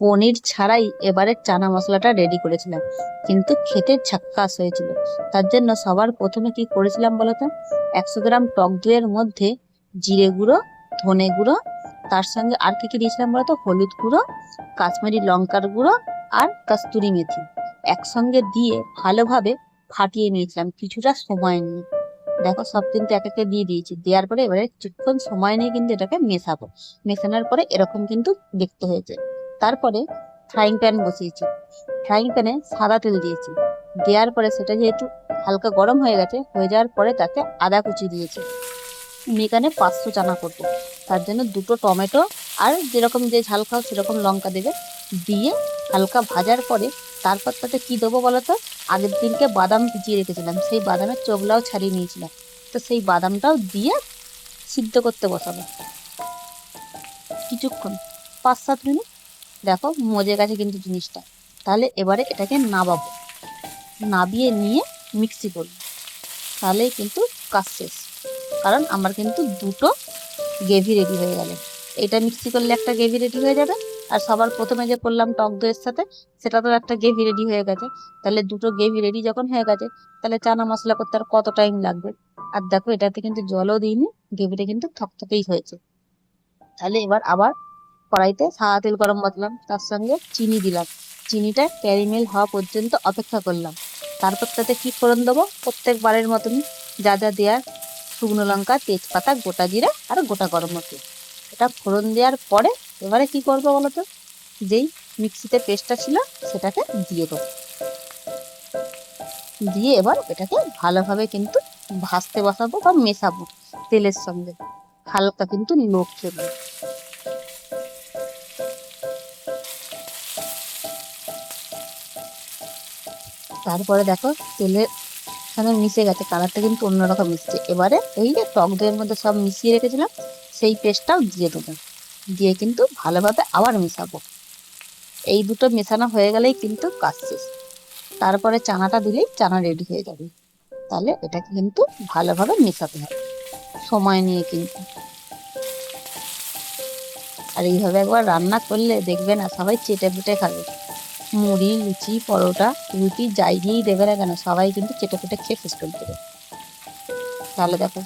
পনির ছাড়াই এবারে চানা মশলাটা রেডি করেছিলাম, কিন্তু খেতে ঝাক্কাস হয়েছিল। তার জন্য সবার প্রথমে কি করেছিলাম বলতো, 100 গ্রাম টক দইয়ের মধ্যে জিরে গুঁড়ো, ধনে গুঁড়ো, তার সঙ্গে আর কি কি দিয়েছিলাম বলতো, হলুদ গুঁড়ো, কাশ্মীরি লঙ্কার গুঁড়ো আর কস্তুরি মেথি একসঙ্গে দিয়ে ভালোভাবে ফাটিয়ে নিয়েছিলাম কিছুটা সময় নিয়ে। দেখো সব কিন্তু এক একে দিয়ে দিয়েছি, দেওয়ার পরে এবারে কিছুক্ষণ সময় নিয়ে কিন্তু এটাকে মেশাবো। মেশানোর পরে এরকম কিন্তু দেখতে হয়েছে। তারপরে ফ্রাইং প্যান বসিয়েছি, ফ্রাইং প্যানে সাদা তেল দিয়েছি। দেওয়ার পরে সেটা যেহেতু হালকা গরম হয়ে গেছে, হয়ে যাওয়ার পরে তাতে আদা কুচি দিয়েছি। আমি এখানে 500 চানা করবো, তার জন্য 2টো টমেটো আর যেরকম যে ঝাল খাও সেরকম লঙ্কা দেবে, দিয়ে হালকা ভাজার পরে তারপর তাতে কি দেবো বলতো, আগের দিনকে বাদাম ভিজিয়ে রেখেছিলাম, সেই বাদামের চোখলাও ছাড়িয়ে নিয়েছিলাম, তো সেই বাদামটাও দিয়ে সিদ্ধ করতে বসাবো কিছুক্ষণ, 5-7 মিনিট। দেখো মজে গেছে কিন্তু জিনিসটা। তাহলে এবারে এটাকে নাবাবো, নাবিয়ে নিয়ে মিক্সি করবো, তাহলেই কিন্তু কাজ শেষ। কারণ আমার কিন্তু 2টো গ্রেভি রেডি হয়ে গেল। এটা মিক্সি করলে একটা গ্রেভি রেডি হয়ে যাবে, আর সবার প্রথমে যে করলাম টক দইয়ের সাথে, সেটা তো একটা গ্রেভি রেডি হয়ে গেছে। তাহলে 2টো গ্রেভি রেডি যখন হয়ে গেছে, তাহলে চানা মশলা করতে আর কত টাইম লাগবে। আর দেখো এটাতে কিন্তু জলও দিইনি, গ্রেভিটা কিন্তু থকথকেই হয়েছে। তাহলে এবার আবার কড়াইতে সাদা তেল গরম বসালাম, তার সঙ্গে চিনি দিলাম, চিনিটা ক্যারামেল হওয়া পর্যন্ত অপেক্ষা করলাম। তারপর তাতে কি ফোড়ন দেবো, প্রত্যেকবারের মতনই যা যা দেওয়ার, শুকনো লঙ্কা, তেজপাতা, গোটা জিরা আর গোটা গরম মশলা। এটা ফোড়ন দেওয়ার পরে এবারে কি করবো বলতো, যেই মিক্সিতে পেস্টটা ছিল সেটাকে দিয়ে দেবো, দিয়ে এবার এটাকে ভালোভাবে কিন্তু ভাজতে বসাবো বা মেশাবো তেলের সঙ্গে, হালকা কিন্তু লো ফ্লেমে। তারপরে দেখো তেলের সঙ্গে মিশে গেছে, কালারটা কিন্তু অন্যরকম এসছে। এবারে এই যে টক দইয়ের মধ্যে সব মিশিয়ে রেখেছিলাম সেই পেস্টটাও দিয়ে দেবো, দিয়ে কিন্তু ভালোভাবে আবার মেশাবো। এই দুটো মেশানো হয়ে গেলেই কিন্তু কাজ শেষ। তারপরে চানাটা দিলেই চানা রেডি হয়ে যাবে। তাহলে এটাকে কিন্তু ভালোভাবে মেশাতে হবে সময় নিয়ে কিন্তু। আর এইভাবে একবার রান্না করলে দেখবে না সবাই চেটে পুটে খাবে। মুড়ি, লুচি, পরোটা, রুটি যাই দিয়েই দেবে না কেন, সবাই কিন্তু চেটে পুটে খেয়ে শেষ করে দেবে। তাহলে দেখো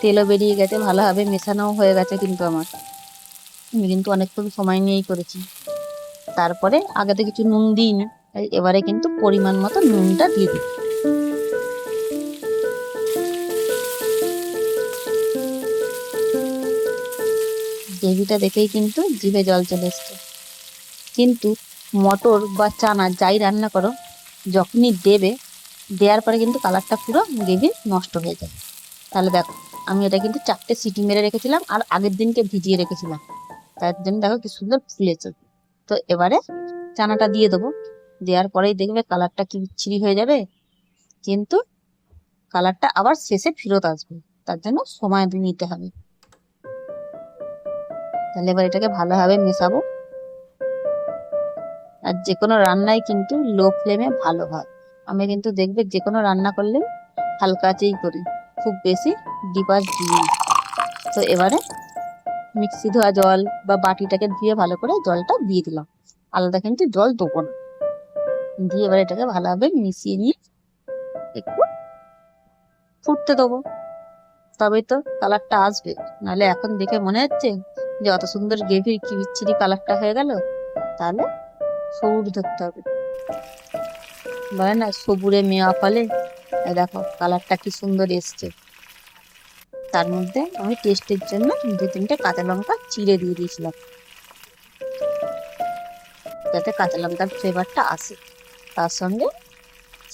তেলও বেরিয়ে গেছে, ভালোভাবে মেশানোও হয়ে গেছে কিন্তু আমার। আমি কিন্তু অনেকক্ষণ সময় নিয়েই করেছি। তারপরে আগে তো কিছু নুন দিইনি, তাই এবারে কিন্তু পরিমাণ মতো নুনটা দিয়ে দিই। গ্রেভিটা দেখেই কিন্তু জিভে জল চলে এসছে। কিন্তু মটর বা চানা যাই রান্না করো, যখনই দেবে, দেওয়ার পরে কিন্তু কালারটা পুরো গ্রেভির নষ্ট হয়ে যায়। তাহলে দেখো আমি এটা কিন্তু 4টে সিটি মেরে রেখেছিলাম, আর আগের দিনকে ভিজিয়ে রেখেছিলাম, তার জন্য দেখো কি সুন্দর ফুলেছে। তো এবারে চানাটা দিয়ে দেবো, দেওয়ার পরেই দেখবে কালারটা কি বিচ্ছিরি হয়ে যাবে, কিন্তু কালারটা আবার শেষে ফেরত আসবে, তার জন্য সময় নিতে হবে। তাহলে এবার এটাকে ভালোভাবে মেশাবো। আর যে কোনো রান্নাই কিন্তু লো ফ্লেমে ভালো হয়। আমি কিন্তু দেখবে যে কোনো রান্না করলে হালকা আঁচেই করি, খুব বেশি ডিপাস দিই। তো এবারে মিক্সি ধোয়া জল বা বাটিটাকে ধুয়ে ভালো করে জলটা দিয়ে দিলাম, আলাদা কিন্তু জল দেবো না। দিয়ে এবার এটাকে ভালোভাবে মিশিয়ে নিয়ে একটু ফুটতে দেবো, তবেই তো কালারটা আসবে। নাহলে এখন দেখে মনে হচ্ছে যে অত সুন্দর গ্রেভির কি বিচ্ছিরি কালারটা হয়ে গেল। তাহলে সবুজ ধরতে হবে, বলে না সবুরে মেওয়া ফলে। দেখো কালারটা কি সুন্দর এসছে। তার মধ্যে আমি টেস্টের জন্য 2-3টে কাঁচা লঙ্কা চিড়ে দিয়ে দিয়েছিলাম, যাতে কাঁচা লঙ্কার ফ্লেভারটা আসে। তার সঙ্গে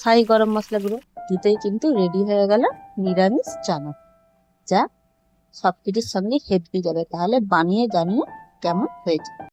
শাহি গরম মশলা গুঁড়ো দিতেই কিন্তু রেডি হয়ে গেল নিরামিষ চানা, যা সবকিছুর সঙ্গে হেভি যাবে। তাহলে বানিয়ে জানিয়ে কেমন হয়েছে।